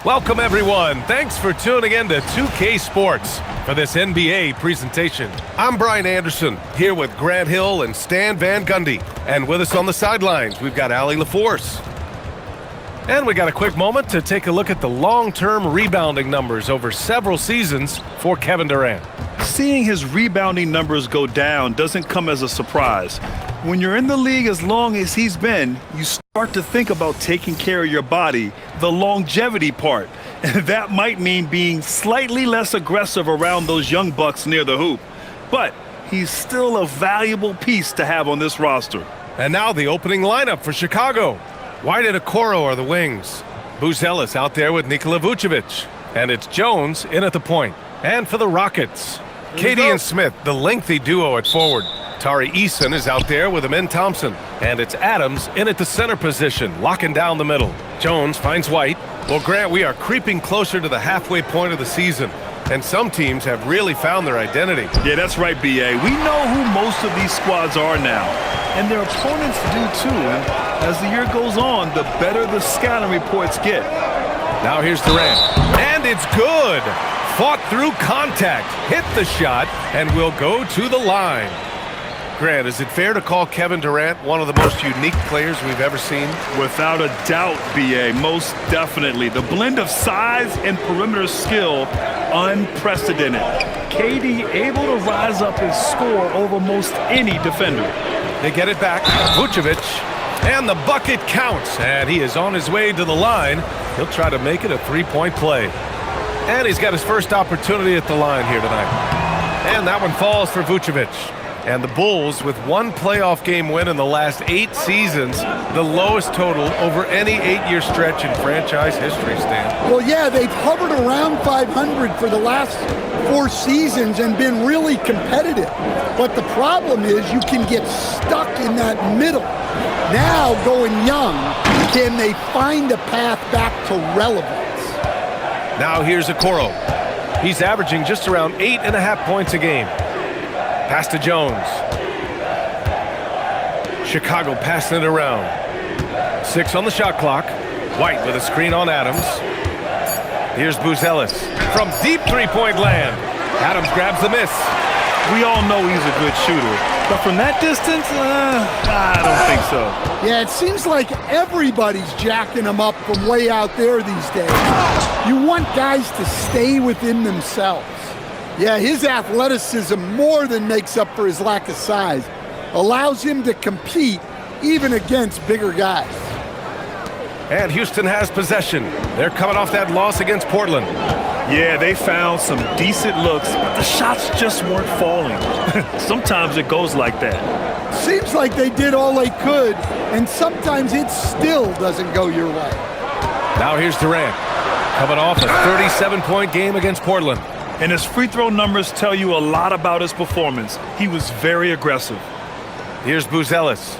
Welcome, everyone. Thanks for tuning in to 2K Sports for this NBA presentation. I'm Brian Anderson, here with Grant Hill and Stan Van Gundy. And with us on the sidelines, we've got Allie LaForce. And we got a quick moment to take a look at the long-term rebounding numbers over several seasons for Kevin Durant. Seeing his rebounding numbers go down doesn't come as a surprise. When you're in the league as long as he's been, you start to think about taking care of your body, the longevity part. And that might mean being slightly less aggressive around those young bucks near the hoop. But he's still a valuable piece to have on this roster. And now the opening lineup for Chicago. White and Okoro are the wings. Buzelis out there with Nikola Vucevic. And it's Jones in at the point. And for the Rockets, Katie and Smith, the lengthy duo at forward. Tari Eason is out there with Amin Thompson. And it's Adams in at the center position, locking down the middle. Jones finds White. Well, Grant, we are creeping closer to the halfway point of the season. And some teams have really found their identity. Yeah, that's right, B.A. We know who most of these squads are now. And their opponents do too. And as the year goes on, the better the scouting reports get. Now here's Durant. And it's good. Fought through contact, hit the shot, and will go to the line. Grant, is it fair to call Kevin Durant one of the most unique players we've ever seen? Without a doubt, B.A., most definitely. The blend of size and perimeter skill, unprecedented. KD able to rise up and score over most any defender. They get it back. Vucevic, and the bucket counts, and he is on his way to the line. He'll try to make it a three-point play. And he's got his first opportunity at the line here tonight. And that one falls for Vucevic. And the Bulls, with one playoff game win in the last 8 seasons, the lowest total over any 8-year stretch in franchise history, Stan. Well, yeah, they've hovered around 500 for the last 4 seasons and been really competitive. But the problem is you can get stuck in that middle. Now, going young, can they find a path back to relevance? Now here's Okoro. He's averaging just around 8.5 points a game. Pass to Jones. Chicago passing it around. 6 on the shot clock. White with a screen on Adams. Here's Buzelis from deep three-point land. Adams grabs the miss. We all know he's a good shooter, but from that distance, I don't think so. Yeah, it seems like everybody's jacking him up from way out there these days. You want guys to stay within themselves. Yeah, his athleticism more than makes up for his lack of size. Allows him to compete even against bigger guys. And Houston has possession. They're coming off that loss against Portland. Yeah, they found some decent looks, but the shots just weren't falling. Sometimes it goes like that. Seems like they did all they could, and sometimes it still doesn't go your way. Now here's Durant, coming off a 37-point game against Portland. And his free throw numbers tell you a lot about his performance. He was very aggressive. Here's Buzelis.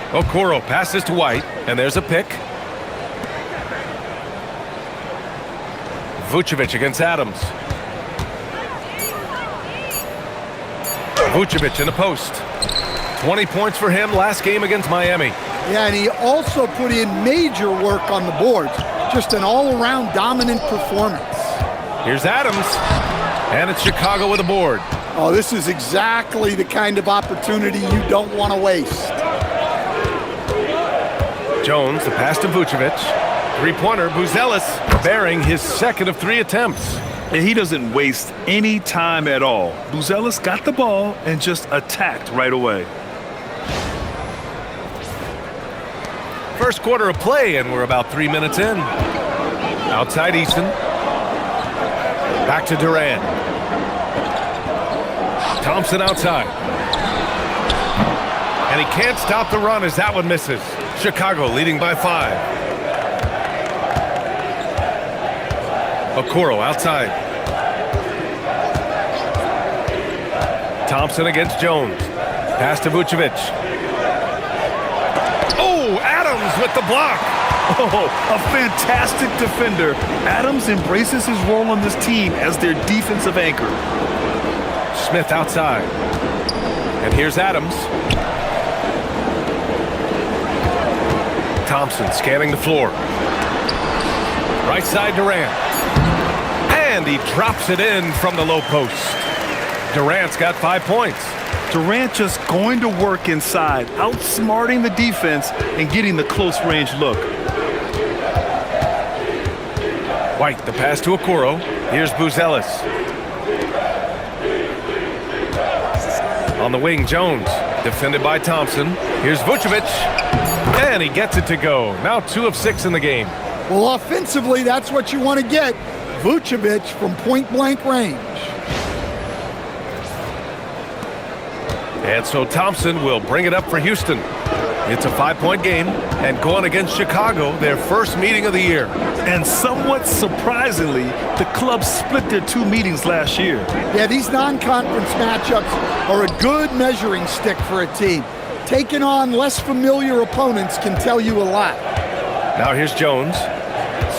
Okoro passes to White, and there's a pick. Vucevic against Adams. Vucevic in the post. 20 points for him last game against Miami. Yeah, and he also put in major work on the boards. Just an all-around dominant performance. Here's Adams, and it's Chicago with a board. Oh, this is exactly the kind of opportunity you don't want to waste. Jones, the pass to Vucevic. Three-pointer, Buzelis, bearing his second of 3 attempts. And he doesn't waste any time at all. Buzelis got the ball and just attacked right away. First quarter of play, and we're about 3 minutes in. Outside Easton. Back to Durant. Thompson outside. And he can't stop the run as that one misses. Chicago leading by 5. Okoro outside. Thompson against Jones. Pass to Vucevic. Oh, Adams with the block. Oh, a fantastic defender. Adams embraces his role on this team as their defensive anchor. Smith outside. And here's Adams. Thompson scanning the floor. Right side Durant. And he drops it in from the low post. Durant's got 5 points. Durant just going to work inside, outsmarting the defense and getting the close range look. White, the pass to Okoro. Here's Buzelis. On the wing, Jones. Defended by Thompson. Here's Vucevic. And he gets it to go. Now 2 of 6 in the game. Well, offensively, that's what you want to get. Vucevic from point-blank range. And so Thompson will bring it up for Houston. It's a 5-point game, and going against Chicago, their first meeting of the year. And somewhat surprisingly, the club split their 2 meetings last year. Yeah, these non-conference matchups are a good measuring stick for a team. Taking on less familiar opponents can tell you a lot. Now here's Jones.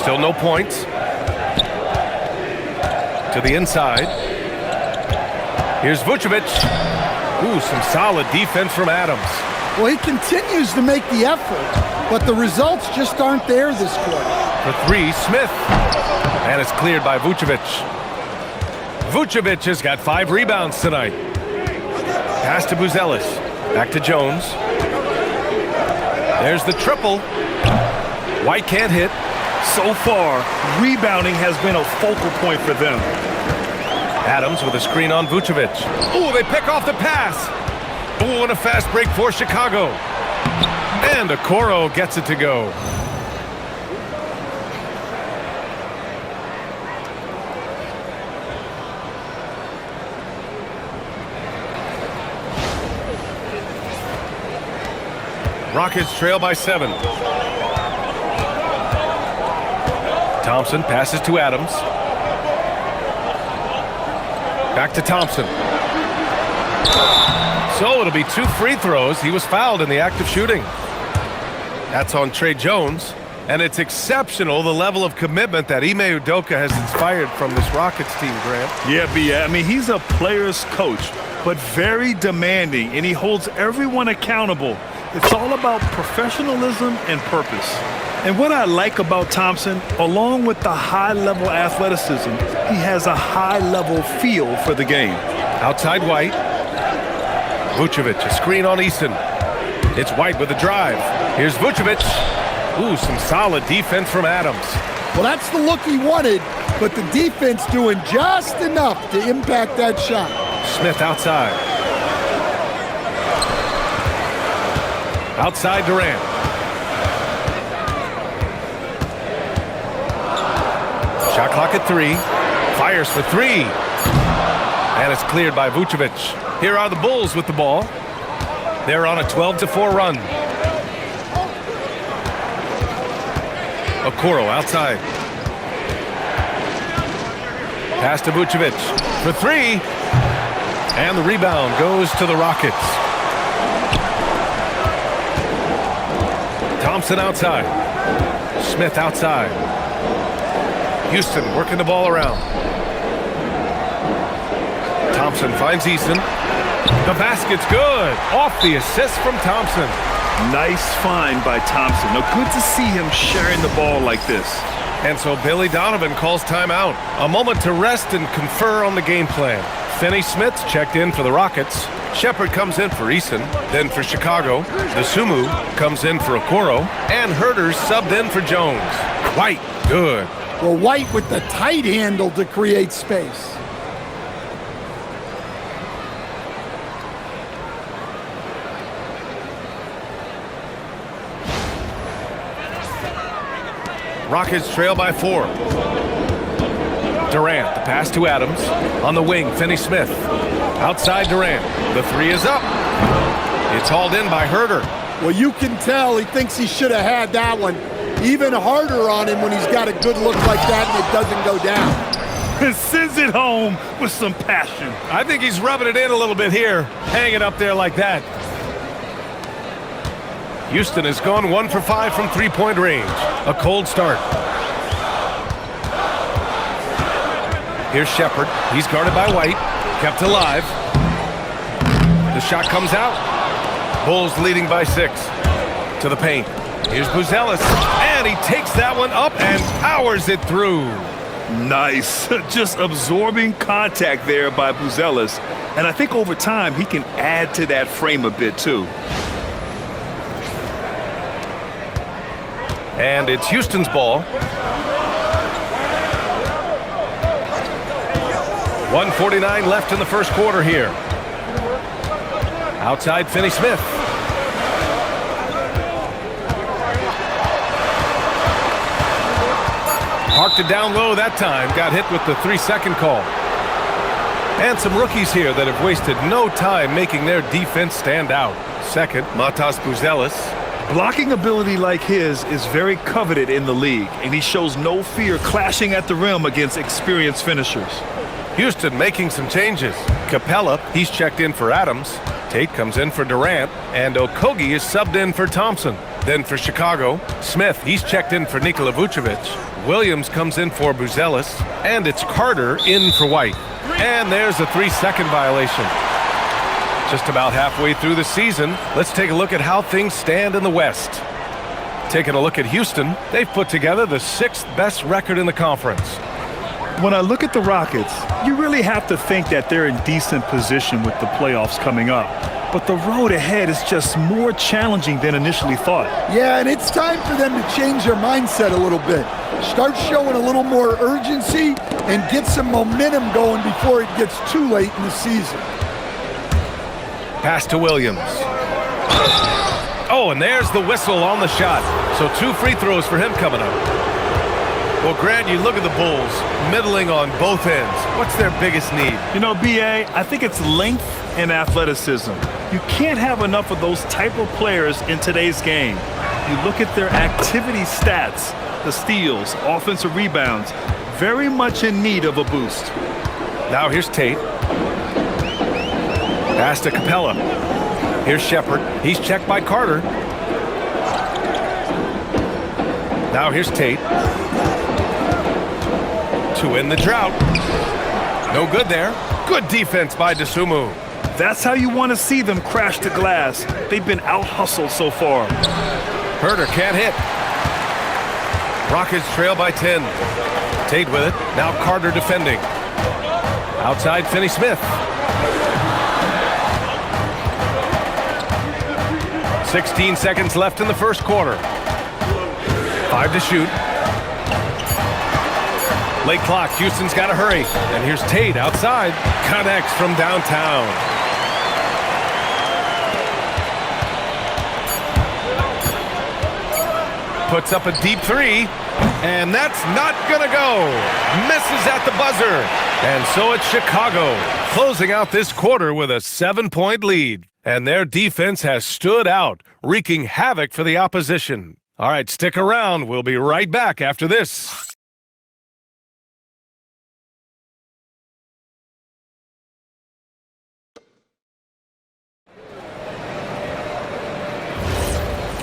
Still no points. To the inside. Here's Vucevic. Ooh, some solid defense from Adams. Well, he continues to make the effort, but the results just aren't there this quarter. For 3, Smith. And it's cleared by Vucevic. Vucevic has got 5 rebounds tonight. Pass to Buzelis. Back to Jones. There's the triple. White can't hit. So far, rebounding has been a focal point for them. Adams with a screen on Vucevic. Ooh, they pick off the pass. Ooh, and a fast break for Chicago. And Okoro gets it to go. Rockets trail by 7. Thompson passes to Adams. Back to Thompson. So it'll be 2 free throws. He was fouled in the act of shooting. That's on Trey Jones. And it's exceptional, the level of commitment that Ime Udoka has inspired from this Rockets team, Grant. Yeah, I mean, he's a player's coach, but very demanding, and he holds everyone accountable. It's all about professionalism and purpose. And what I like about Thompson, along with the high-level athleticism, he has a high-level feel for the game. Outside White. Vucevic, a screen on Easton. It's White with a drive. Here's Vucevic. Ooh, some solid defense from Adams. Well, that's the look he wanted, but the defense doing just enough to impact that shot. Smith outside. Outside Durant. Shot clock at 3. Fires for 3. And it's cleared by Vucevic. Here are the Bulls with the ball. They're on a 12-4 run. Okoro outside. Pass to Vucevic for 3. And the rebound goes to the Rockets. Thompson outside. Smith outside. Houston working the ball around. Thompson finds Easton. The basket's good. Off the assist from Thompson. Nice find by Thompson. Now, good to see him sharing the ball like this. And so Billy Donovan calls timeout. A moment to rest and confer on the game plan. Finney Smith's checked in for the Rockets. Shepard comes in for Easton. Then for Chicago, the Sumu comes in for Okoro. And Herter's subbed in for Jones. White, good. Well, White with the tight handle to create space. Rockets trail by 4. Durant, the pass to Adams. On the wing, Finney Smith. Outside Durant. The 3 is up. It's hauled in by Herter. Well, you can tell he thinks he should have had that one. Even harder on him when he's got a good look like that and it doesn't go down. Sends it home with some passion. I think he's rubbing it in a little bit here. Hanging up there like that. Houston has gone 1 for 5 from three-point range. A cold start. Here's Shepard. He's guarded by White. Kept alive. The shot comes out. Bulls leading by 6. To the paint. Here's Buzelis, and he takes that one up and powers it through. Nice. Just absorbing contact there by Buzelis. And I think over time, he can add to that frame a bit, too. And it's Houston's ball. 1:49 left in the first quarter here. Outside, Finney-Smith. Parked it down low that time. Got hit with the 3-second call. And some rookies here that have wasted no time making their defense stand out. Second, Matas Buzelis. Blocking ability like his is very coveted in the league, and he shows no fear clashing at the rim against experienced finishers. Houston making some changes. Capella, he's checked in for Adams. Tate comes in for Durant, and Okogie is subbed in for Thompson. Then for Chicago, Smith, he's checked in for Nikola Vucevic. Williams comes in for Buzelis, and it's Carter in for White. And there's a 3-second violation. Just about halfway through the season, let's take a look at how things stand in the West. Taking a look at Houston, they've put together the 6th best record in the conference. When I look at the Rockets, you really have to think that they're in decent position with the playoffs coming up. But the road ahead is just more challenging than initially thought. Yeah, and it's time for them to change their mindset a little bit. Start showing a little more urgency and get some momentum going before it gets too late in the season. Pass to Williams. Oh, and there's the whistle on the shot. So 2 free throws for him coming up. Well, Grant, you look at the Bulls, middling on both ends. What's their biggest need? You know, B.A., I think it's length and athleticism. You can't have enough of those type of players in today's game. You look at their activity stats, the steals, offensive rebounds, very much in need of a boost. Now here's Tate. Pass to Capella. Here's Shepherd. He's checked by Carter. Now here's Tate. To end the drought. No good there. Good defense by Dosunmu. That's how you want to see them crash the glass. They've been out-hustled so far. Herter can't hit. Rockets trail by 10. Tate with it. Now Carter defending. Outside, Finney-Smith. 16 seconds left in the first quarter. 5 to shoot. Late clock. Houston's got to hurry. And here's Tate outside. Connects from downtown. Puts up a deep 3. And that's not going to go. Misses at the buzzer. And so it's Chicago closing out this quarter with a 7-point lead. And their defense has stood out, wreaking havoc for the opposition. All right, stick around. We'll be right back after this.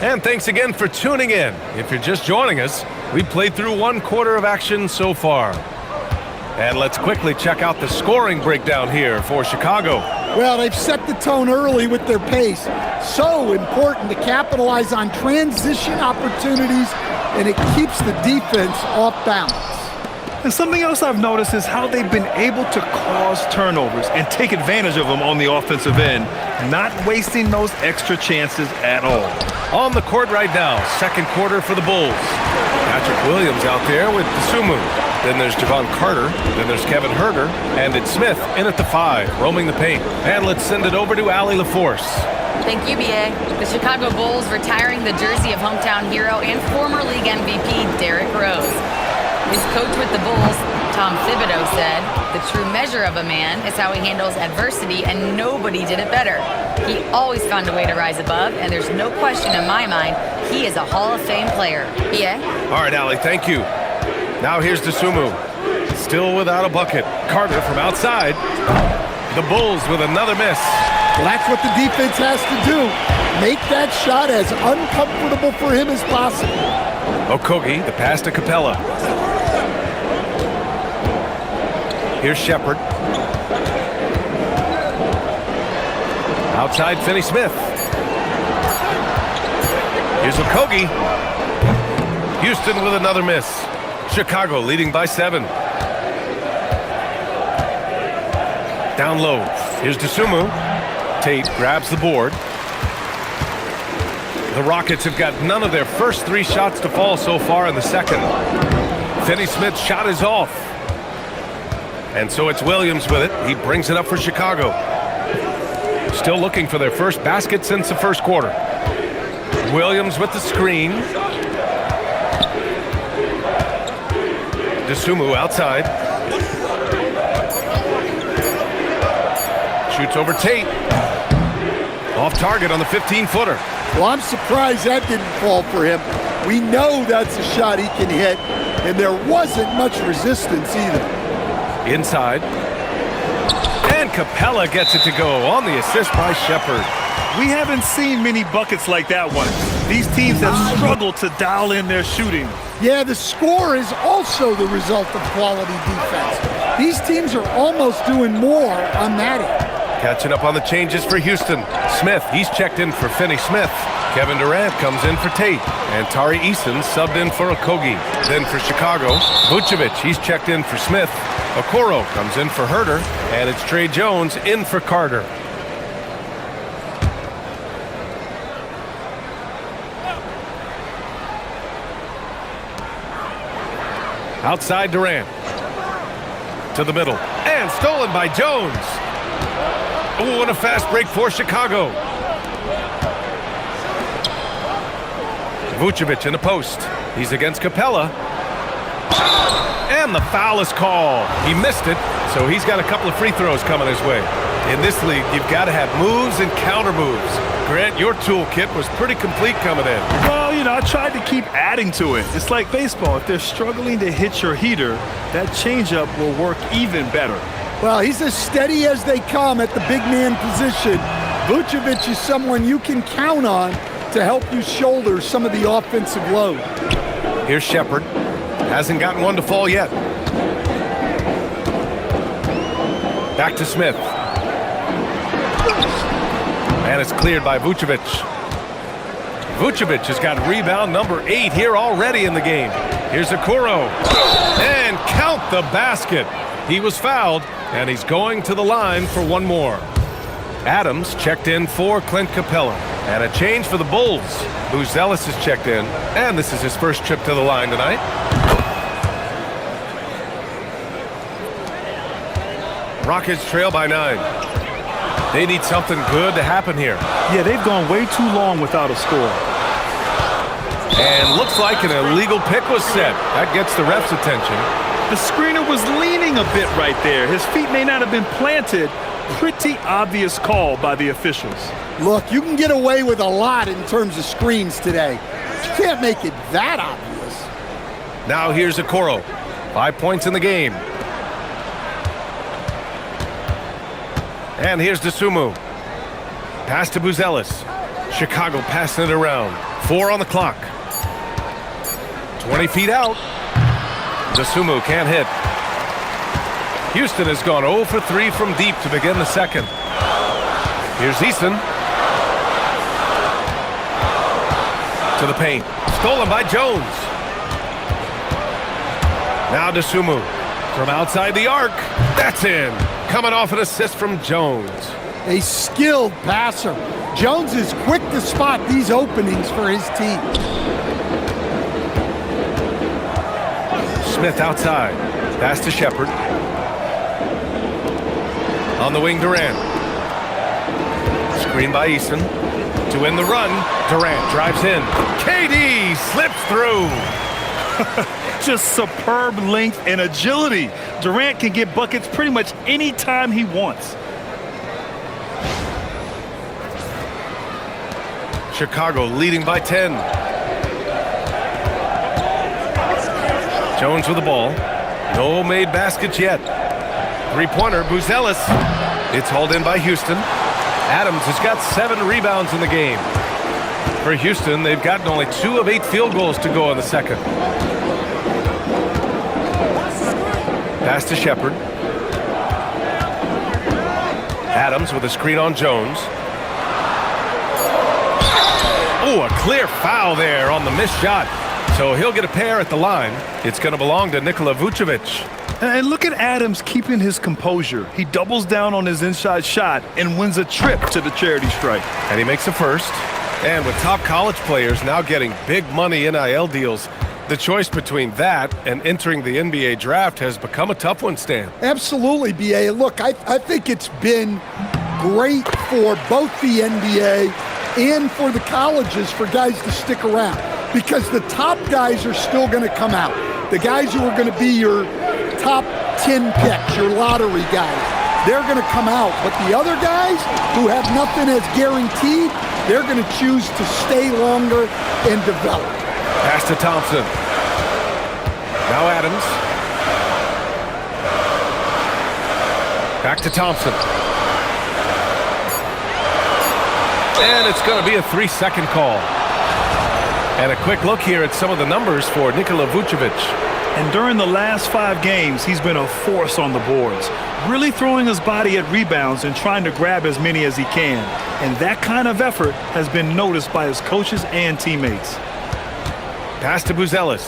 And thanks again for tuning in. If you're just joining us, we played through 1 quarter of action so far. And let's quickly check out the scoring breakdown here for Chicago. Well, they've set the tone early with their pace. So important to capitalize on transition opportunities, and it keeps the defense off balance. And something else I've noticed is how they've been able to cause turnovers and take advantage of them on the offensive end, not wasting those extra chances at all. On the court right now, second quarter for the Bulls. Patrick Williams out there with Dosunmu. Then there's Javon Carter. Then there's Kevin Herter. And it's Smith in at the 5, roaming the paint. And let's send it over to Allie LaForce. Thank you, B.A. The Chicago Bulls retiring the jersey of hometown hero and former league MVP Derrick Rose. His coach with the Bulls, Tom Thibodeau, said, "The true measure of a man is how he handles adversity, and nobody did it better. He always found a way to rise above, and there's no question in my mind he is a Hall of Fame player." B.A.? All right, Allie, thank you. Now here's Dosunmu. Still without a bucket. Carter from outside. The Bulls with another miss. Well, that's what the defense has to do. Make that shot as uncomfortable for him as possible. Okogie, the pass to Capella. Here's Shepherd. Outside, Finney-Smith. Here's Okogie. Houston with another miss. Chicago leading by 7. Down low. Here's Dosunmu. Tate grabs the board. The Rockets have got none of their first 3 shots to fall so far in the second. Finney-Smith's shot is off. And so it's Williams with it. He brings it up for Chicago. Still looking for their first basket since the first quarter. Williams with the screen. Dosunmu outside. Shoots over Tate. Off target on the 15-footer. Well, I'm surprised that didn't fall for him. We know that's a shot he can hit, and there wasn't much resistance either. Inside. And Capella gets it to go on the assist by Shepherd. We haven't seen many buckets like that one. These teams have struggled to dial in their shooting. Yeah, the score is also the result of quality defense. These teams are almost doing more on that end. Catching up on the changes for Houston. Smith, he's checked in for Finney-Smith. Kevin Durant comes in for Tate. And Tari Eason subbed in for Okogie. Then for Chicago, Vucevic, he's checked in for Smith. Okoro comes in for Herter. And it's Trey Jones in for Carter. Outside Durant. To the middle. And stolen by Jones. Oh, and a fast break for Chicago. Vucevic in the post. He's against Capella. And the foul is called. He missed it, so he's got a couple of free throws coming his way. In this league, you've got to have moves and counter moves. Grant, your toolkit was pretty complete coming in. Well, I tried to keep adding to it. It's like baseball. If they're struggling to hit your heater, that changeup will work even better. Well, he's as steady as they come at the big man position. Vucevic is someone you can count on to help you shoulder some of the offensive load. Here's Shepherd. Hasn't gotten one to fall yet. Back to Smith. And it's cleared by Vucevic. Vucevic has got rebound number 8 here already in the game. Here's Okoro. And count the basket. He was fouled, and he's going to the line for one more. Adams checked in for Clint Capella. And a change for the Bulls. Buzelis is checked in, and this is his first trip to the line tonight. Rockets trail by 9. They need something good to happen here. Yeah, they've gone way too long without a score. And looks like an illegal pick was set. That gets the ref's attention. The screener was leaning a bit right there. His feet may not have been planted. Pretty obvious call by the officials. Look, you can get away with a lot in terms of screens today. You can't make it that obvious. Now here's Okoro. 5 points in the game. And here's Dosunmu. Pass to Buzelis. Chicago passing it around. 4 on the clock. 20 feet out. Dosunmu can't hit. Houston has gone 0 for 3 from deep to begin the second. Here's Eason. To the paint. Stolen by Jones. Now Dosunmu. From outside the arc. That's in. Coming off an assist from Jones. A skilled passer. Jones is quick to spot these openings for his team. Smith outside. Pass to Shepherd. On the wing, Durant. Screen by Eason. To win the run, Durant drives in. KD slips through. Just superb length and agility. Durant can get buckets pretty much any time he wants. Chicago leading by 10. Jones with the ball. No made baskets yet. Three-pointer, Buzelis. It's hauled in by Houston. Adams has got 7 rebounds in the game. For Houston, they've gotten only 2 of 8 field goals to go in the second. Pass to Shepherd. Adams with a screen on Jones. Ooh, a clear foul there on the missed shot. So he'll get a pair at the line. It's going to belong to Nikola Vucevic. And look at Adams keeping his composure. He doubles down on his inside shot and wins a trip to the charity stripe. And he makes a first. And with top college players now getting big money NIL deals, the choice between that and entering the NBA draft has become a tough one, Stan. Absolutely, B.A. Look, I think it's been great for both the NBA and for the colleges for guys to stick around because the top guys are still going to come out. The guys who are going to be your top 10 picks, your lottery guys, they're going to come out. But the other guys who have nothing as guaranteed, they're going to choose to stay longer and develop. Pass to Thompson. Now Adams. Back to Thompson. And it's going to be a 3-second call. And a quick look here at some of the numbers for Nikola Vucevic. And during the last 5 games, he's been a force on the boards, really throwing his body at rebounds and trying to grab as many as he can. And that kind of effort has been noticed by his coaches and teammates. Pass to Buzelis.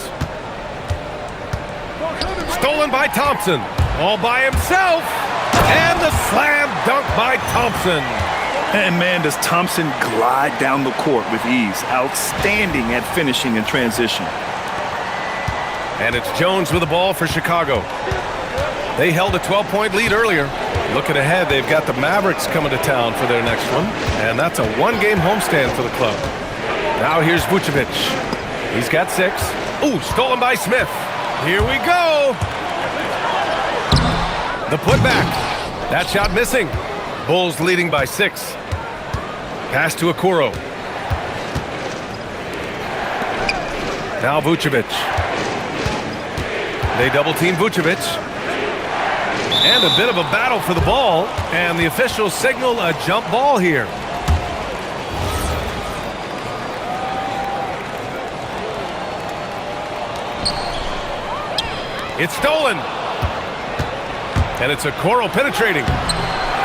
Stolen by Thompson. All by himself. And the slam dunk by Thompson. And man, does Thompson glide down the court with ease. Outstanding at finishing in transition. And it's Jones with the ball for Chicago. They held a 12-point lead earlier. Looking ahead, they've got the Mavericks coming to town for their next one. And that's a one-game homestand for the club. Now here's Vucevic. He's got 6. Ooh, stolen by Smith. Here we go. The putback. That shot missing. Bulls leading by 6. Pass to Okoro. Now Vucevic. They double-team Vucevic. And a bit of a battle for the ball. And the officials signal a jump ball here. It's stolen. And it's Okoro penetrating.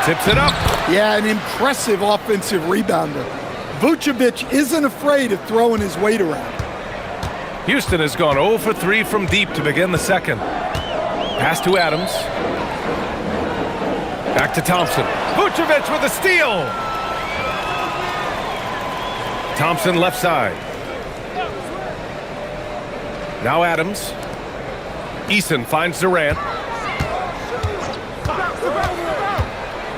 Tips it up. Yeah, an impressive offensive rebounder. Vucevic isn't afraid of throwing his weight around. Houston has gone 0 for 3 from deep to begin the second. Pass to Adams. Back to Thompson. Vucevic with a steal. Thompson left side. Now Adams. Eason finds Durant.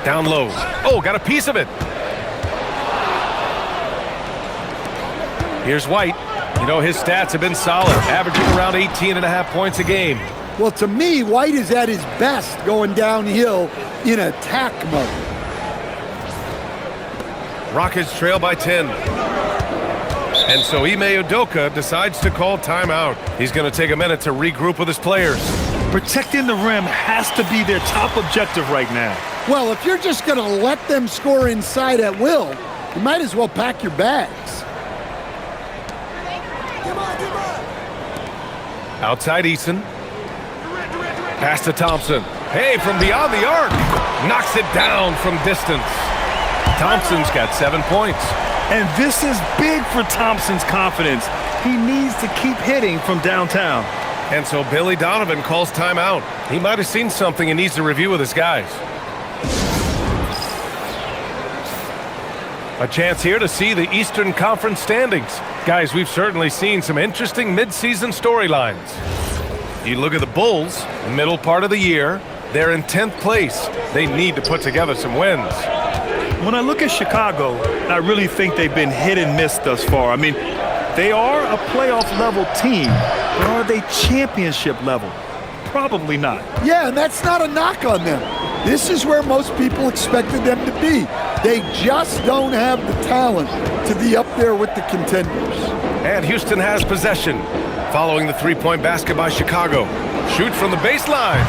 Down low. Oh, got a piece of it. Here's White. You know, his stats have been solid, averaging around 18.5 points a game. Well, to me, White is at his best going downhill in attack mode. Rockets trail by 10. And so Ime Udoka decides to call timeout. He's going to take a minute to regroup with his players. Protecting the rim has to be their top objective right now. Well, if you're just going to let them score inside at will, you might as well pack your bags. Outside Eason. Pass to Thompson. Hey, from beyond the arc. Knocks it down from distance. Thompson's got 7 points. And this is big for Thompson's confidence. He needs to keep hitting from downtown. And so Billy Donovan calls timeout. He might have seen something and needs to review with his guys. A chance here to see the Eastern Conference standings. Guys, we've certainly seen some interesting midseason storylines. You look at the Bulls, middle part of the year, they're in 10th place. They need to put together some wins. When I look at Chicago, I really think they've been hit and miss thus far. I mean, they are a playoff-level team, but are they championship level? Probably not. Yeah, and that's not a knock on them. This is where most people expected them to be. They just don't have the talent to be up there with the contenders. And Houston has possession. Following the three-point basket by Chicago. Shoot from the baseline.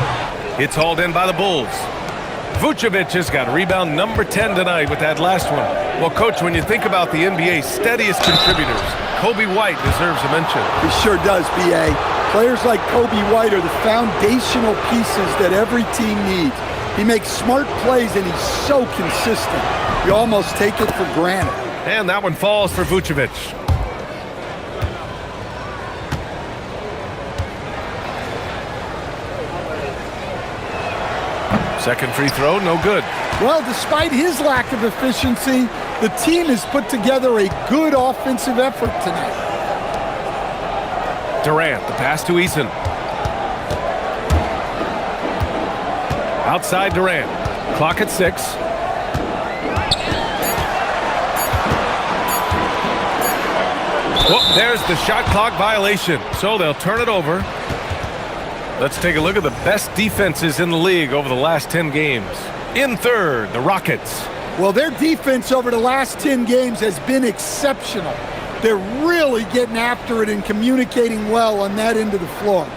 It's hauled in by the Bulls. Vucevic has got rebound number 10 tonight with that last one. Well, Coach, when you think about the NBA's steadiest contributors, Kobe White deserves a mention. He sure does, B.A. Players like Kobe White are the foundational pieces that every team needs. He makes smart plays, and he's so consistent. You almost take it for granted. And that one falls for Vucevic. Second free throw, no good. Well, despite his lack of efficiency, the team has put together a good offensive effort tonight. Durant, the pass to Eason. Outside Durant. Clock at 6. Oh, there's the shot clock violation. So they'll turn it over. Let's take a look at the best defenses in the league over the last 10 games. In third, the Rockets. Well, their defense over the last 10 games has been exceptional. They're really getting after it and communicating well on that end of the floor.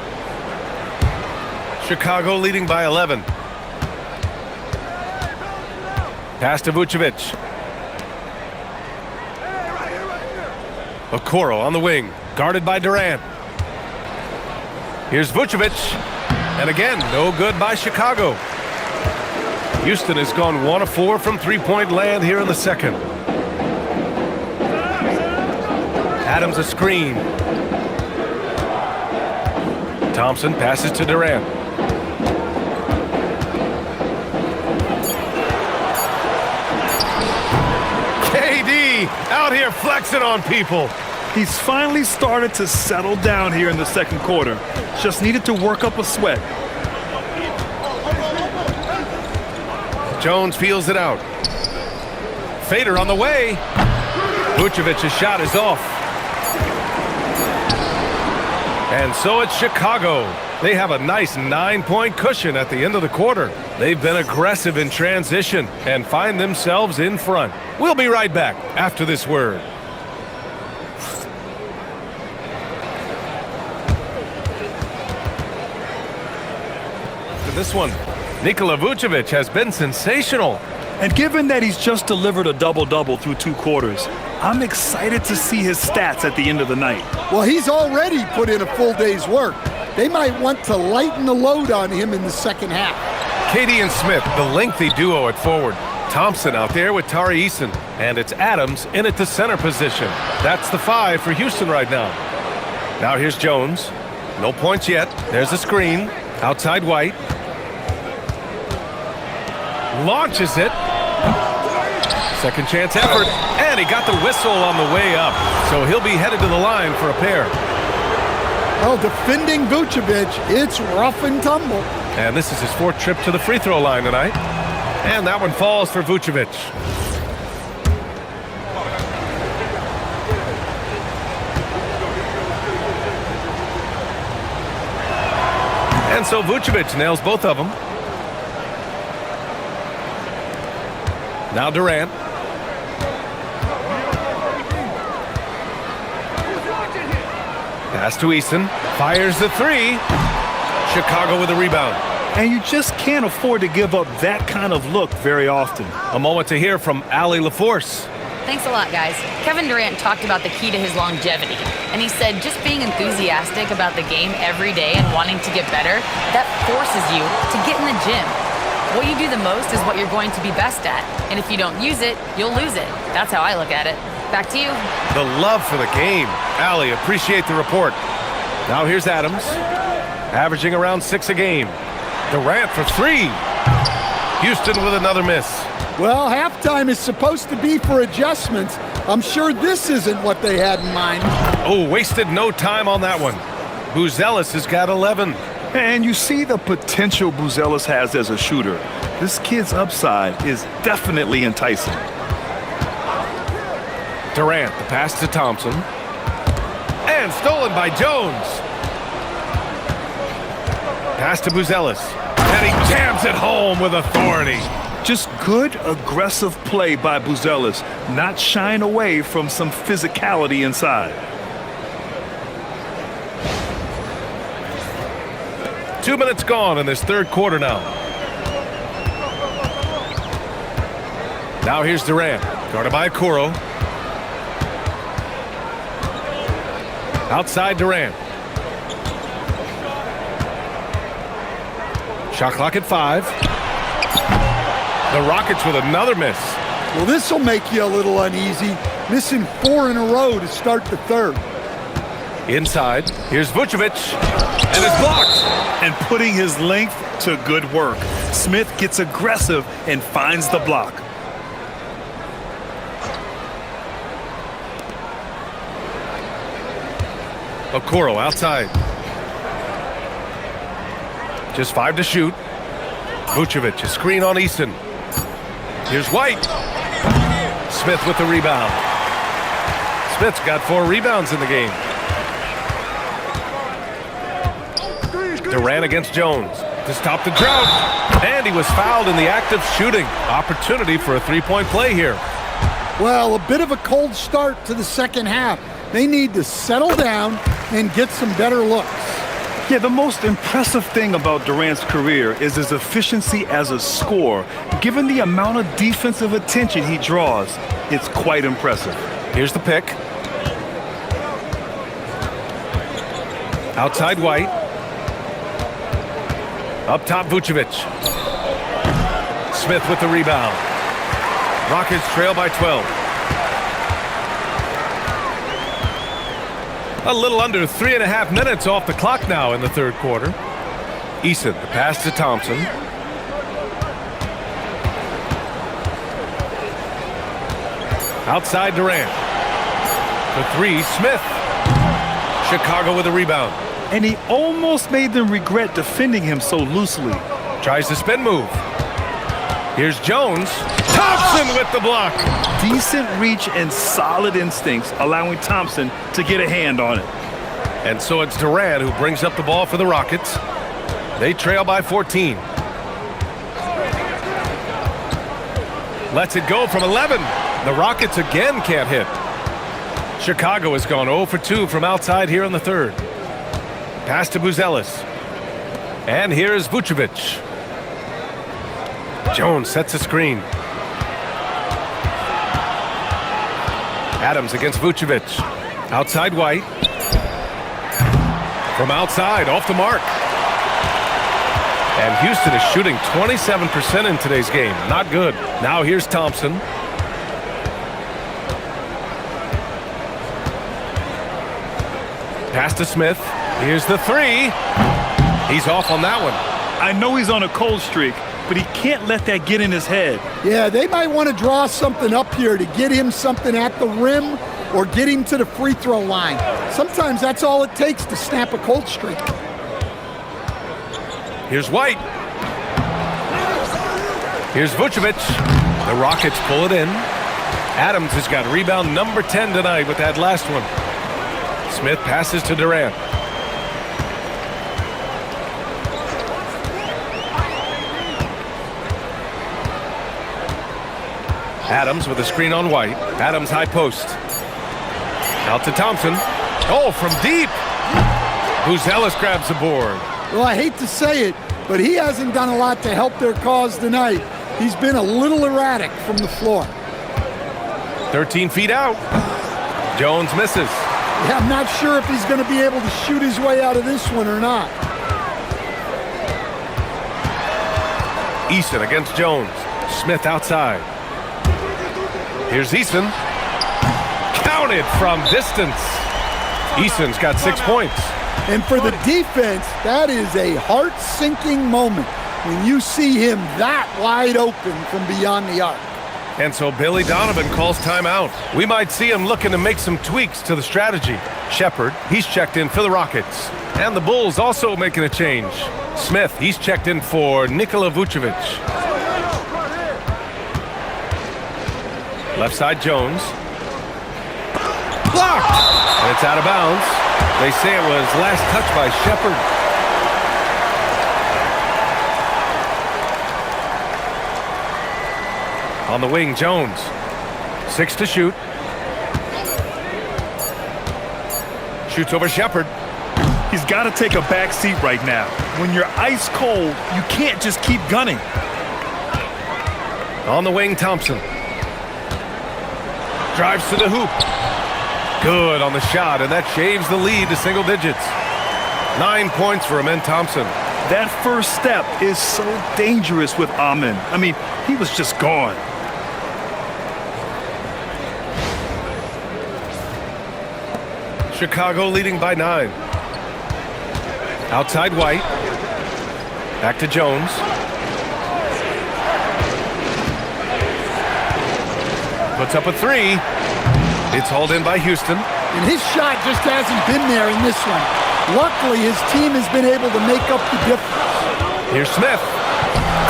Chicago leading by 11. Pass to Vucevic. Okoro on the wing, guarded by Durant. Here's Vucevic, and again, no good by Chicago. Houston has gone 1 of 4 from three-point land here in the second. Adams a screen. Thompson passes to Durant. KD out here flexing on people. He's finally started to settle down here in the second quarter. Just needed to work up a sweat. Jones feels it out. Fader on the way. Vucevic's shot is off. And so it's Chicago. They have a nice 9-point cushion at the end of the quarter. They've been aggressive in transition and find themselves in front. We'll be right back after this word. This one, Nikola Vucevic has been sensational. And given that he's just delivered a double-double through 2 quarters, I'm excited to see his stats at the end of the night. Well, he's already put in a full day's work. They might want to lighten the load on him in the second half. KD and Smith, the lengthy duo at forward. Thompson out there with Tari Eason. And it's Adams in at the center position. That's the 5 for Houston right now. Now here's Jones. No points yet. There's a screen. Outside White. Launches it. Second chance effort. And he got the whistle on the way up. So he'll be headed to the line for a pair. Well, defending Vucevic, it's rough and tumble. And this is his 4th trip to the free throw line tonight. And that one falls for Vucevic. And so Vucevic nails both of them. Now Durant. Pass to Eason. Fires the 3. Chicago with a rebound. And you just can't afford to give up that kind of look very often. A moment to hear from Allie LaForce. Thanks a lot, guys. Kevin Durant talked about the key to his longevity. And he said just being enthusiastic about the game every day and wanting to get better, that forces you to get in the gym. What you do the most is what you're going to be best at. And if you don't use it, you'll lose it. That's how I look at it. Back to you. The love for the game. Allie, appreciate the report. Now here's Adams, averaging around 6 a game. Durant for 3. Houston with another miss. Well, halftime is supposed to be for adjustments. I'm sure this isn't what they had in mind. Oh, wasted no time on that one. Buzelis has got 11. And you see the potential Buzelis has as a shooter. This kid's upside is definitely enticing. Durant, the pass to Thompson. And stolen by Jones. Pass to Buzelis. And he jams it home with authority. Just good, aggressive play by Buzelis, not shying away from some physicality inside. 2 minutes gone in this third quarter now. Now here's Durant, guarded by Okoro. Outside Durant. Shot clock at 5. The Rockets with another miss. Well, this will make you a little uneasy, missing 4 in a row to start the third. Inside, here's Vucevic, and it's blocked. And putting his length to good work. Smith gets aggressive and finds the block. Okoro outside. Just 5 to shoot. Vucevic, a screen on Eason. Here's White. Smith with the rebound. Smith's got 4 rebounds in the game. Durant against Jones to stop the drought. And he was fouled in the act of shooting. Opportunity for a three-point play here. Well, a bit of a cold start to the second half. They need to settle down and get some better looks. Yeah, the most impressive thing about Durant's career is his efficiency as a scorer. Given the amount of defensive attention he draws, it's quite impressive. Here's the pick. Outside White. Up top Vucevic. Smith with the rebound. Rockets trail by 12. A little under 3.5 minutes off the clock now in the third quarter. Eason, the pass to Thompson. Outside Durant. The 3, Smith. Chicago with a rebound. And he almost made them regret defending him so loosely. Tries the spin move. Here's Jones. Thompson with the block. Decent reach and solid instincts, allowing Thompson to get a hand on it. And so it's Durant who brings up the ball for the Rockets. They trail by 14. Lets it go from 11. The Rockets again can't hit. Chicago has gone 0 for 2 from outside here in the third. Pass to Buzelis. And here's Vucevic. Jones sets a screen. Adams against Vucevic. Outside White. From outside, off the mark. And Houston is shooting 27% in today's game. Not good. Now here's Thompson. Pass to Smith. Here's the 3. He's off on that one. I know he's on a cold streak, but he can't let that get in his head. Yeah, they might want to draw something up here to get him something at the rim or get him to the free throw line. Sometimes that's all it takes to snap a cold streak. Here's White. Here's Vucevic. The Rockets pull it in. Adams has got rebound number 10 tonight with that last one. Smith passes to Durant. Adams with a screen on White. Adams high post. Out to Thompson. Oh, from deep. Buzelis grabs the board. Well, I hate to say it, but he hasn't done a lot to help their cause tonight. He's been a little erratic from the floor. 13 feet out. Jones misses. Yeah, I'm not sure if he's going to be able to shoot his way out of this one or not. Eason against Jones. Smith outside. Here's Eason. Counted from distance. Eason's got 6 points. And for the defense, that is a heart-sinking moment when you see him that wide open from beyond the arc. And so Billy Donovan calls timeout. We might see him looking to make some tweaks to the strategy. Shepherd, he's checked in for the Rockets. And the Bulls also making a change. Smith, he's checked in for Nikola Vucevic. Left side Jones. Blocked! And it's out of bounds. They say it was last touched by Shepherd. On the wing, Jones. 6 to shoot. Shoots over Shepherd. He's got to take a back seat right now. When you're ice cold, you can't just keep gunning. On the wing, Thompson. Drives to the hoop. Good on the shot, and that shaves the lead to single digits. 9 points for Amen Thompson. That first step is so dangerous with Amen. I mean, he was just gone. Chicago leading by 9. Outside White. Back to Jones. Puts up a 3. It's hauled in by Houston. And his shot just hasn't been there in this one. Luckily, his team has been able to make up the difference. Here's Smith.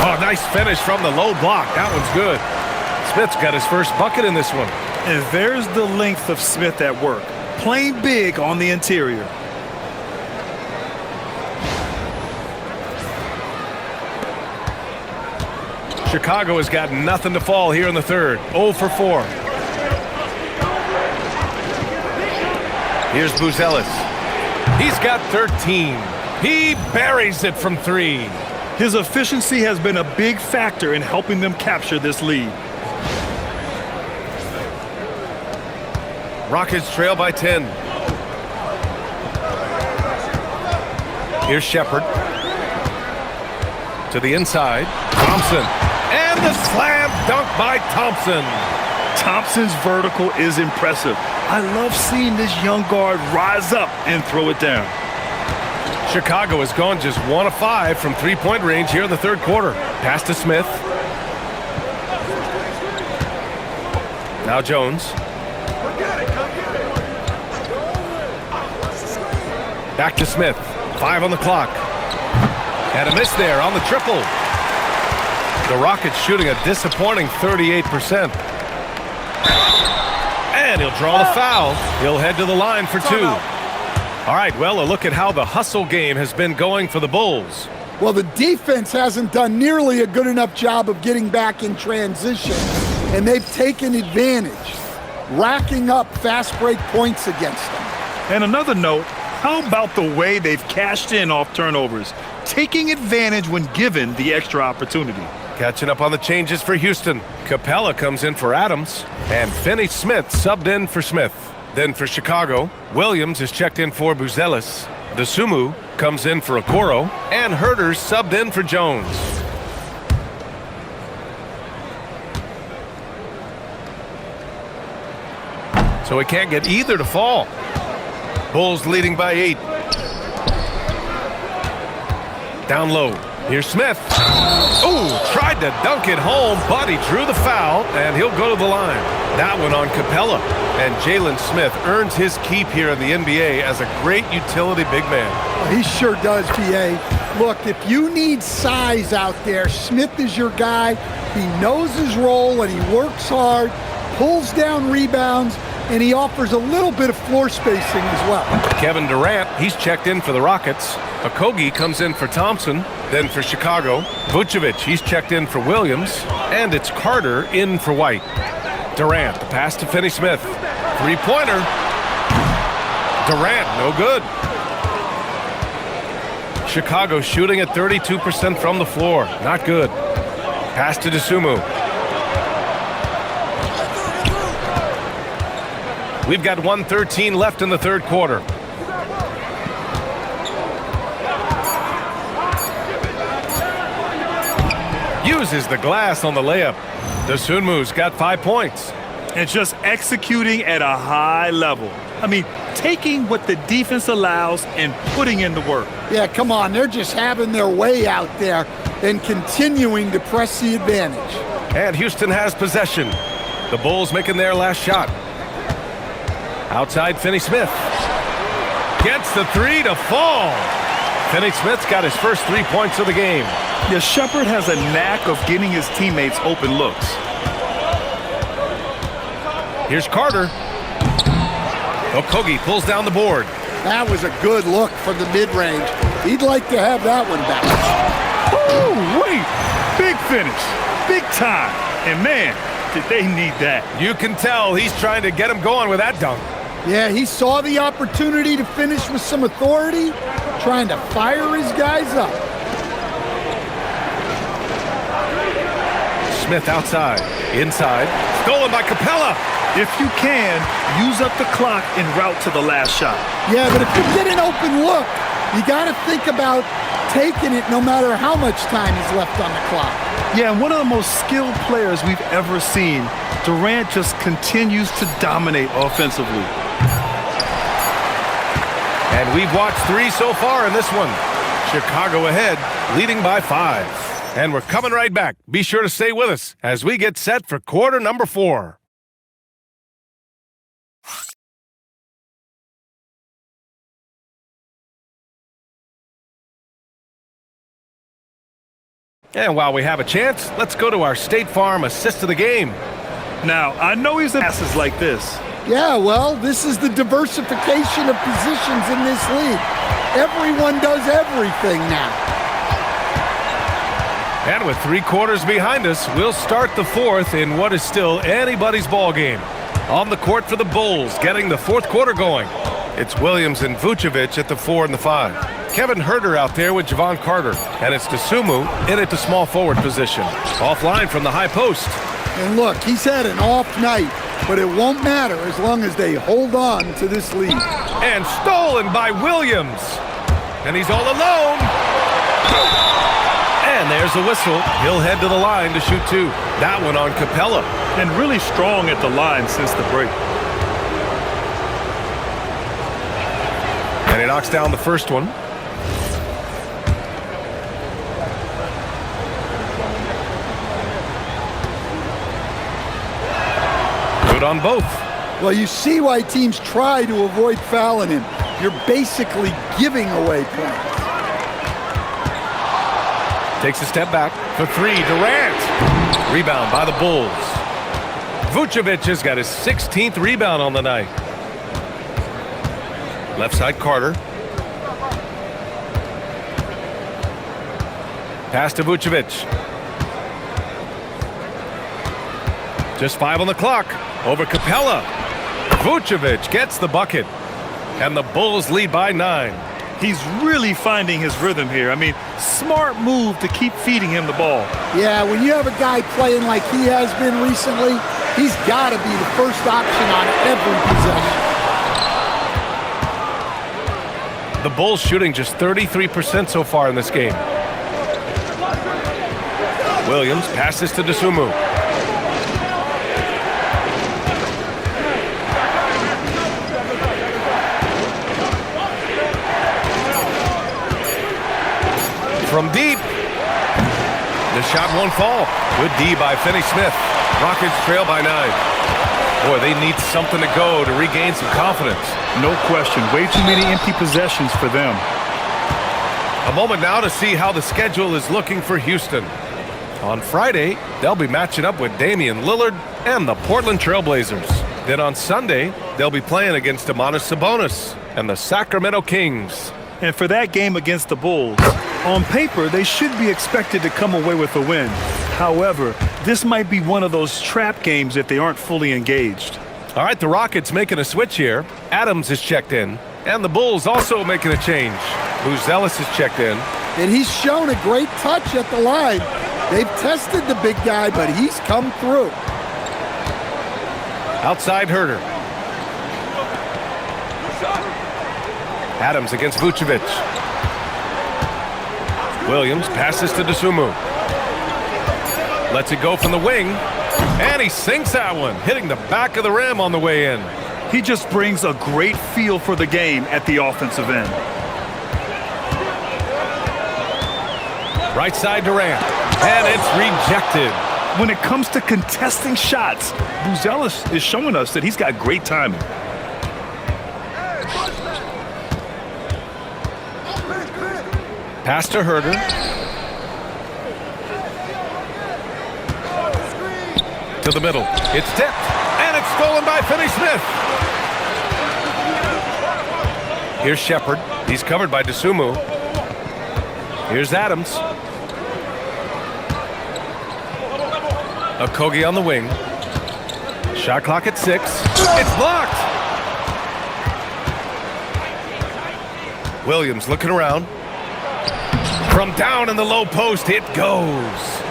Oh, nice finish from the low block. That one's good. Smith's got his first bucket in this one. And there's the length of Smith at work. Playing big on the interior. Chicago has got nothing to fall here in the third. 0 for 4. Here's Buzelis. He's got 13. He buries it from 3. His efficiency has been a big factor in helping them capture this lead. Rockets trail by 10. Here's Shepard. To the inside. Thompson. And the slam dunk by Thompson. Thompson's vertical is impressive. I love seeing this young guard rise up and throw it down. Chicago has gone just 1 of 5 from three-point range here in the third quarter. Pass to Smith. Now Jones. Back to Smith. 5 on the clock. And a miss there on the triple. The Rockets shooting a disappointing 38%. And he'll draw the foul. He'll head to the line for 2. All right, well, a look at how the hustle game has been going for the Bulls. Well, the defense hasn't done nearly a good enough job of getting back in transition, and they've taken advantage, racking up fast break points against them. And another note, how about the way they've cashed in off turnovers, taking advantage when given the extra opportunity? Catching up on the changes for Houston. Capella comes in for Adams, and Finney-Smith subbed in for Smith. Then for Chicago, Williams is checked in for Buzelis. Dosunmu comes in for Okoro, and Herters subbed in for Jones. So he can't get either to fall. Bulls leading by 8. Down low. Here's Smith. Ooh, tried to dunk it home, but he drew the foul, and he'll go to the line. That one on Capella. And Jalen Smith earns his keep here in the NBA as a great utility big man. He sure does, PA. Look, if you need size out there, Smith is your guy. He knows his role, and he works hard, pulls down rebounds, and he offers a little bit of floor spacing as well. Kevin Durant, he's checked in for the Rockets. Okogie comes in for Thompson. Then for Chicago, Vucevic, he's checked in for Williams. And it's Carter in for White. Durant, the pass to Finney-Smith. Three-pointer. Durant, no good. Chicago shooting at 32% from the floor. Not good. Pass to Dosunmu. We've got 1:13 left in the third quarter. Uses the glass on the layup. Dosunmu's got 5 points. And just executing at a high level. I mean, taking what the defense allows and putting in the work. Yeah, come on. They're just having their way out there and continuing to press the advantage. And Houston has possession. The Bulls making their last shot. Outside Finney-Smith. Gets the 3 to fall. Finney-Smith's got his first 3 points of the game. Yeah, Shepard has a knack of getting his teammates open looks. Here's Carter. Okogie pulls down the board. That was a good look from the mid-range. He'd like to have that one back. Oh, wait. Big finish. Big time. And man, did they need that. You can tell he's trying to get him going with that dunk. Yeah, he saw the opportunity to finish with some authority, trying to fire his guys up. Smith outside. Inside. Stolen by Capella. If you can, use up the clock en route to the last shot. Yeah, but if you get an open look, you got to think about taking it no matter how much time is left on the clock. Yeah, and one of the most skilled players we've ever seen. Durant just continues to dominate offensively. And we've watched 3 so far in this one. Chicago ahead, leading by 5. And we're coming right back. Be sure to stay with us as we get set for quarter number 4. And while we have a chance, let's go to our State Farm assist of the game. Now, I know he's in passes like this. Yeah, well, this is the diversification of positions in this league. Everyone does everything now. And with 3 quarters behind us, we'll start the 4th in what is still anybody's ball game. On the court for the Bulls, getting the 4th quarter going. It's Williams and Vucevic at the 4 and the 5. Kevin Huerter out there with Javon Carter. And it's Dosunmu in at the small forward position. Offline from the high post. And look, he's had an off night, but it won't matter as long as they hold on to this lead. And stolen by Williams. And he's all alone. And there's a whistle. He'll head to the line to shoot 2. That one on Capella. And really strong at the line since the break. And he knocks down the first one. Good on both. Well, you see why teams try to avoid fouling him. You're basically giving away points. Takes a step back for 3. Durant. Rebound by the Bulls. Vucevic has got his 16th rebound on the night. Left side Carter. Pass to Vucevic. Just 5 on the clock. Over Capella. Vucevic gets the bucket. And the Bulls lead by 9. He's really finding his rhythm here. I mean, smart move to keep feeding him the ball. Yeah, when you have a guy playing like he has been recently, he's got to be the first option on every possession. The Bulls shooting just 33% so far in this game. Williams passes to Dosunmu. From deep. The shot won't fall. Good D by Finney-Smith. Rockets trail by 9. Boy, they need something to go to regain some confidence. No question. Way too many empty possessions for them. A moment now to see how the schedule is looking for Houston. On Friday, they'll be matching up with Damian Lillard and the Portland Trail Blazers. Then on Sunday, they'll be playing against Domantas Sabonis and the Sacramento Kings. And for that game against the Bulls, on paper, they should be expected to come away with a win. However, this might be one of those trap games if they aren't fully engaged. All right, the Rockets making a switch here. Adams is checked in, and the Bulls also making a change. Buzelis is checked in. And he's shown a great touch at the line. They've tested the big guy, but he's come through. Outside Huerter. Adams against Vucevic. Williams passes to Dosunmu. Lets it go from the wing. And he sinks that one, hitting the back of the rim on the way in. He just brings a great feel for the game at the offensive end. Right side Durant. And it's rejected. When it comes to contesting shots, Buzelis is showing us that he's got great timing. Pass to Huerter. To the middle. It's tipped. And it's stolen by Finney-Smith. Here's Shepherd. He's covered by Dosunmu. Here's Adams. Okogie on the wing. Shot clock at 6. It's blocked. Williams looking around. From down in the low post, it goes.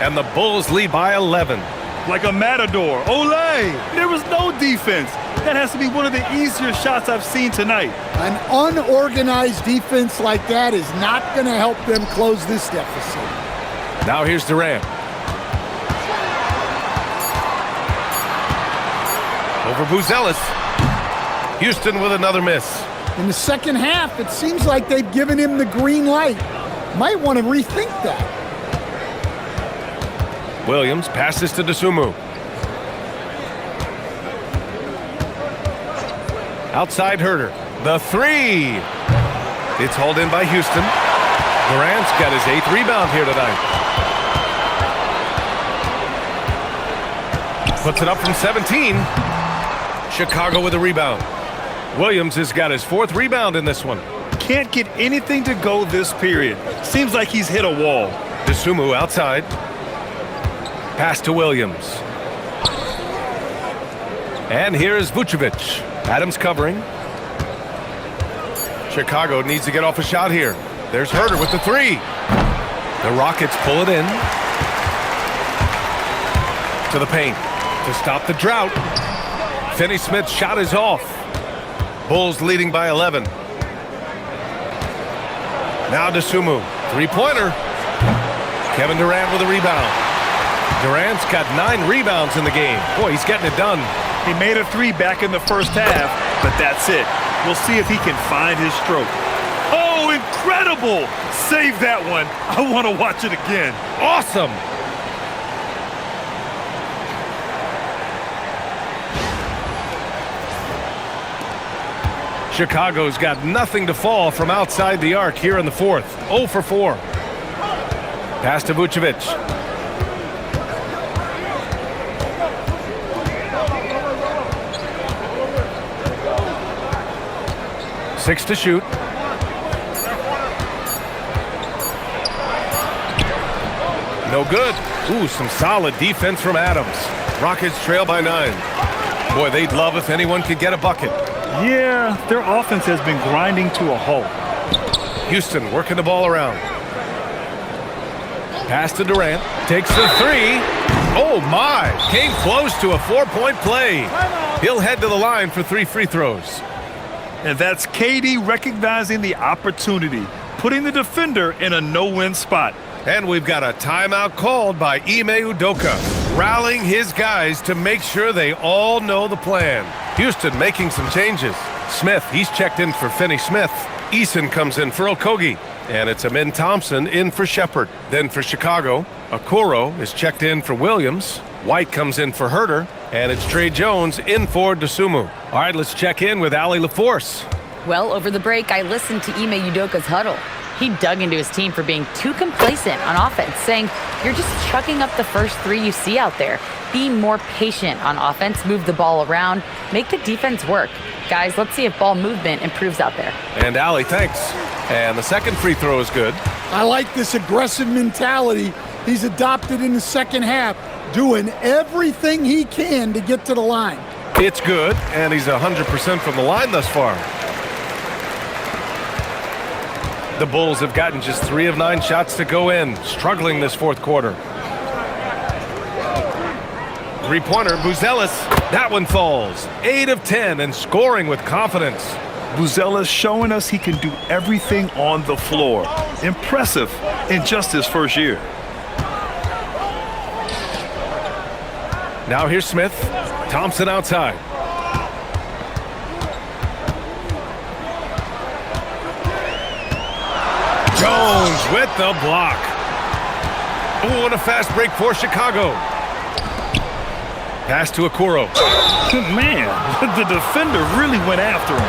And the Bulls lead by 11. Like a matador. Olay! There was no defense. That has to be one of the easier shots I've seen tonight. An unorganized defense like that is not going to help them close this deficit. Now here's Durant. Over Buzelis. Houston with another miss. In the second half, it seems like they've given him the green light. Might want to rethink that. Williams passes to Dosunmu. Outside Herter. The three. It's hauled in by Houston. Durant's got his 8th rebound here tonight. Puts it up from 17. Chicago with a rebound. Williams has got his 4th rebound in this one. Can't get anything to go this period. Seems like he's hit a wall. Dosunmu outside. Pass to Williams. And here's Vucevic. Adams covering. Chicago needs to get off a shot here. There's Herter with the three. The Rockets pull it in. To the paint. To stop the drought. Finney-Smith's shot is off. Bulls leading by 11. Now Dosunmu. Three-pointer. Kevin Durant with a rebound. Durant's got 9 rebounds in the game. Boy, he's getting it done. He made a 3 back in the first half, but that's it. We'll see if he can find his stroke. Oh, incredible! Save that one. I want to watch it again. Awesome! Chicago's got nothing to fall from outside the arc here in the 4th. 0 for 4. Pass to Vucevic. Six to shoot. No good. Ooh, some solid defense from Adams. Rockets trail by 9. Boy, they'd love if anyone could get a bucket. Yeah, their offense has been grinding to a halt. Houston working the ball around. Pass to Durant. Takes the three. Oh, my. Came close to a 4-point play. He'll head to the line for 3 free throws. And that's KD recognizing the opportunity, putting the defender in a no-win spot. And we've got a timeout called by Ime Udoka, rallying his guys to make sure they all know the plan. Houston making some changes. Smith, he's checked in for Finney-Smith. Eason comes in for Okogie. And it's Amin Thompson in for Shepard. Then for Chicago, Okoro is checked in for Williams. White comes in for Herter. And it's Trey Jones in for Dosunmu. All right, let's check in with Allie LaForce. Well, over the break, I listened to Ime Udoka's huddle. He dug into his team for being too complacent on offense, saying, "You're just chucking up the first 3 you see out there. Be more patient on offense, move the ball around, make the defense work. Guys, let's see if ball movement improves out there." And Allie, thanks. And the second free throw is good. I like this aggressive mentality he's adopted in the second half, doing everything he can to get to the line. It's good, and he's 100% from the line thus far. The Bulls have gotten just 3 of 9 shots to go in, struggling this 4th quarter. Three-pointer, Buzelis. That one falls. 8 of 10 and scoring with confidence. Buzelis showing us he can do everything on the floor. Impressive in just his first year. Now here's Smith. Thompson outside. Jones with the block. Oh, and a fast break for Chicago. Pass to Okoro. Man, the defender really went after him.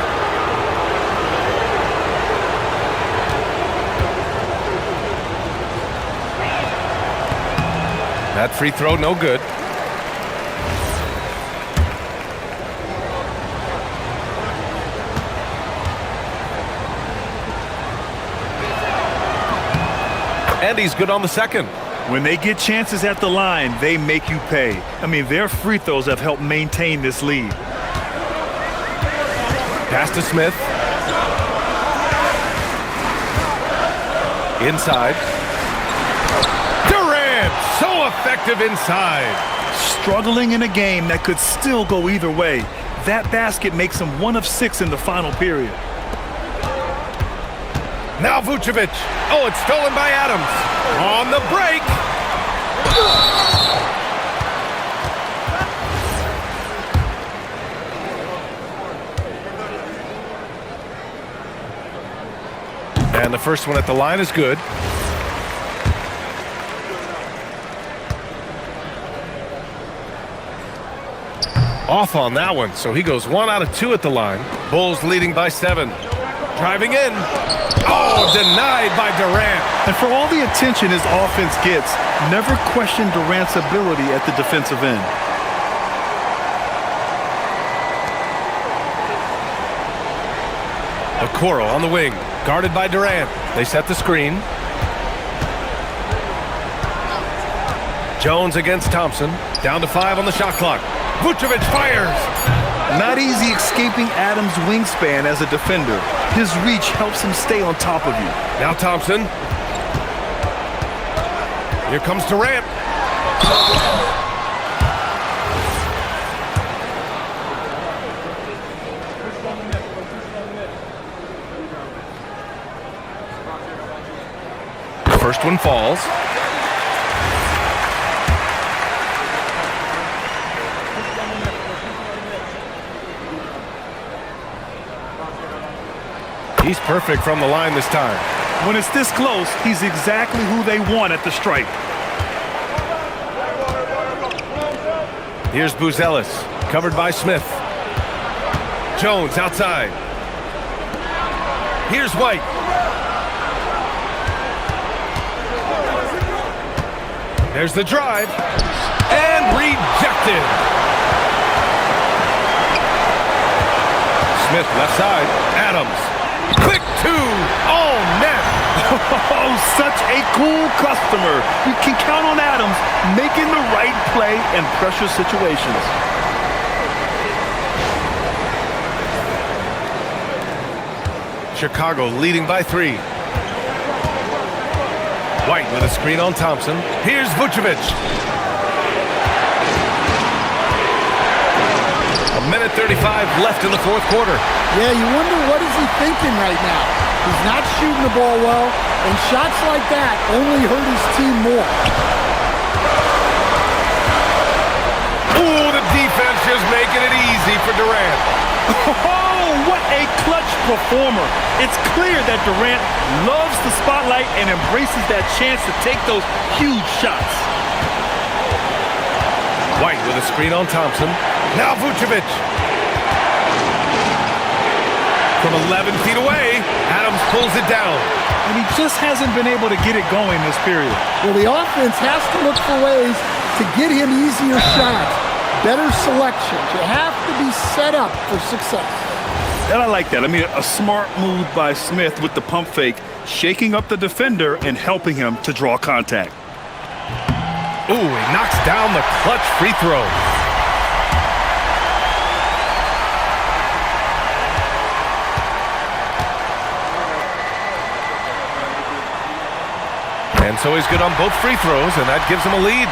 That free throw, no good. And he's good on the second. When they get chances at the line, they make you pay. I mean, their free throws have helped maintain this lead. Pass to Smith. Inside. Durant, so effective inside. Struggling in a game that could still go either way. That basket makes him 1 of 6 in the final period. Now Vucevic. Oh, it's stolen by Adams. On the break. And the first one at the line is good. Off on that one, so he goes 1 out of 2 at the line. Bulls leading by 7. Driving in. Oh, denied by Durant. And for all the attention his offense gets, never question Durant's ability at the defensive end. Okoro on the wing, guarded by Durant. They set the screen. Jones against Thompson. Down to 5 on the shot clock. Vucevic fires. Not easy escaping Adams' wingspan as a defender. His reach helps him stay on top of you. Now Thompson. Here comes Durant. First one falls. He's perfect from the line this time. When it's this close, he's exactly who they want at the stripe. Here's Buzelis, covered by Smith. Jones outside. Here's White. There's the drive. And rejected. Smith left side. Adams. Quick 2. Oh, net. Oh, such a cool customer. You can count on Adams making the right play in pressure situations. Chicago leading by 3. White with a screen on Thompson. Here's Vucevic. A minute 35 left in the fourth quarter. Yeah, you wonder what is he thinking right now. He's not shooting the ball well, and shots like that only hurt his team more. Ooh, the defense just making it easy for Durant. Oh, what a clutch performer. It's clear that Durant loves the spotlight and embraces that chance to take those huge shots. White with a screen on Thompson. Now Vucevic. From 11 feet away, Adams pulls it down. And he just hasn't been able to get it going this period. Well, the offense has to look for ways to get him easier shots, better selections. You have to be set up for success. And I like that. I mean, a smart move by Smith with the pump fake, shaking up the defender and helping him to draw contact. Ooh, he knocks down the clutch free throw. And so he's good on both free throws, and that gives him a lead.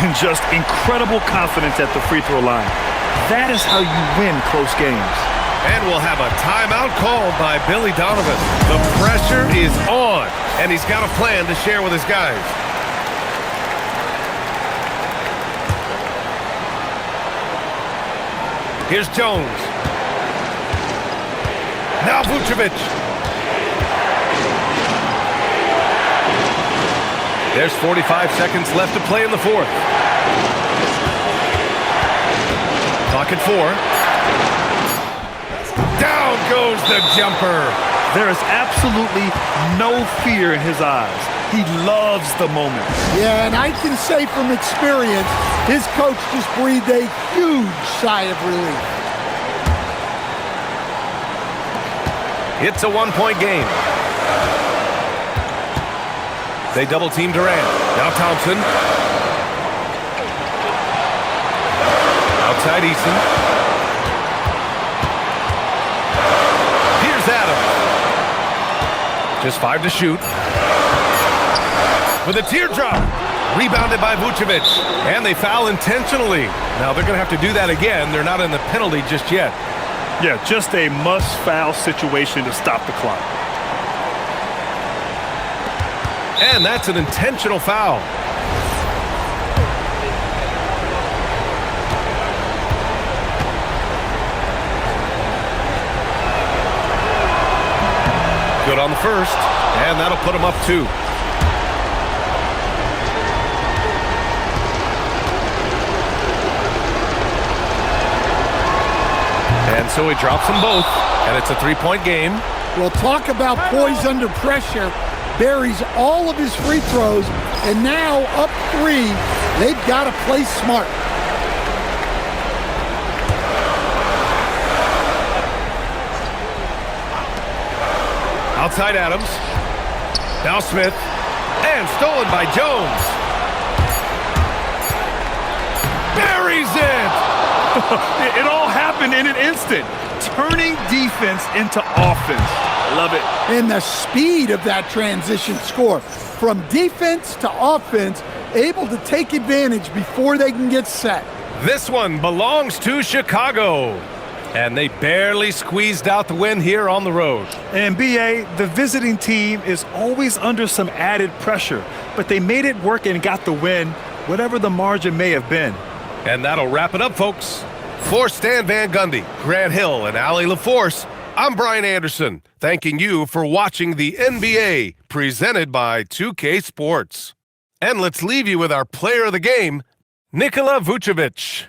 And just incredible confidence at the free throw line. That is how you win close games. And we'll have a timeout called by Billy Donovan. The pressure is on, and he's got a plan to share with his guys. Here's Jones. Now Vucevic. There's 45 seconds left to play in the fourth. Clock at 4. Down goes the jumper. There is absolutely no fear in his eyes. He loves the moment. Yeah, and I can say from experience, his coach just breathed a huge sigh of relief. It's a one-point game. They double-team Durant. Now Thompson. Outside Eason. Here's Adams. Just 5 to shoot. With a teardrop. Rebounded by Vucevic. And they foul intentionally. Now they're going to have to do that again. They're not in the penalty just yet. Yeah, just a must-foul situation to stop the clock. And that's an intentional foul. Good on the first. And that'll put him up 2. And so he drops them both, and it's a 3-point game. Well, talk about poise under pressure. Buries all of his free throws, and now up 3. They've got to play smart. Outside Adams. Now Smith. And stolen by Jones. Buries it! It all happened in an instant. Turning defense into offense. Love it. And the speed of that transition score. From defense to offense, able to take advantage before they can get set. This one belongs to Chicago. And they barely squeezed out the win here on the road. And B.A., the visiting team is always under some added pressure, but they made it work and got the win, whatever the margin may have been. And that'll wrap it up, folks. For Stan Van Gundy, Grant Hill, and Allie LaForce, I'm Brian Anderson, thanking you for watching the NBA, presented by 2K Sports. And let's leave you with our player of the game, Nikola Vucevic.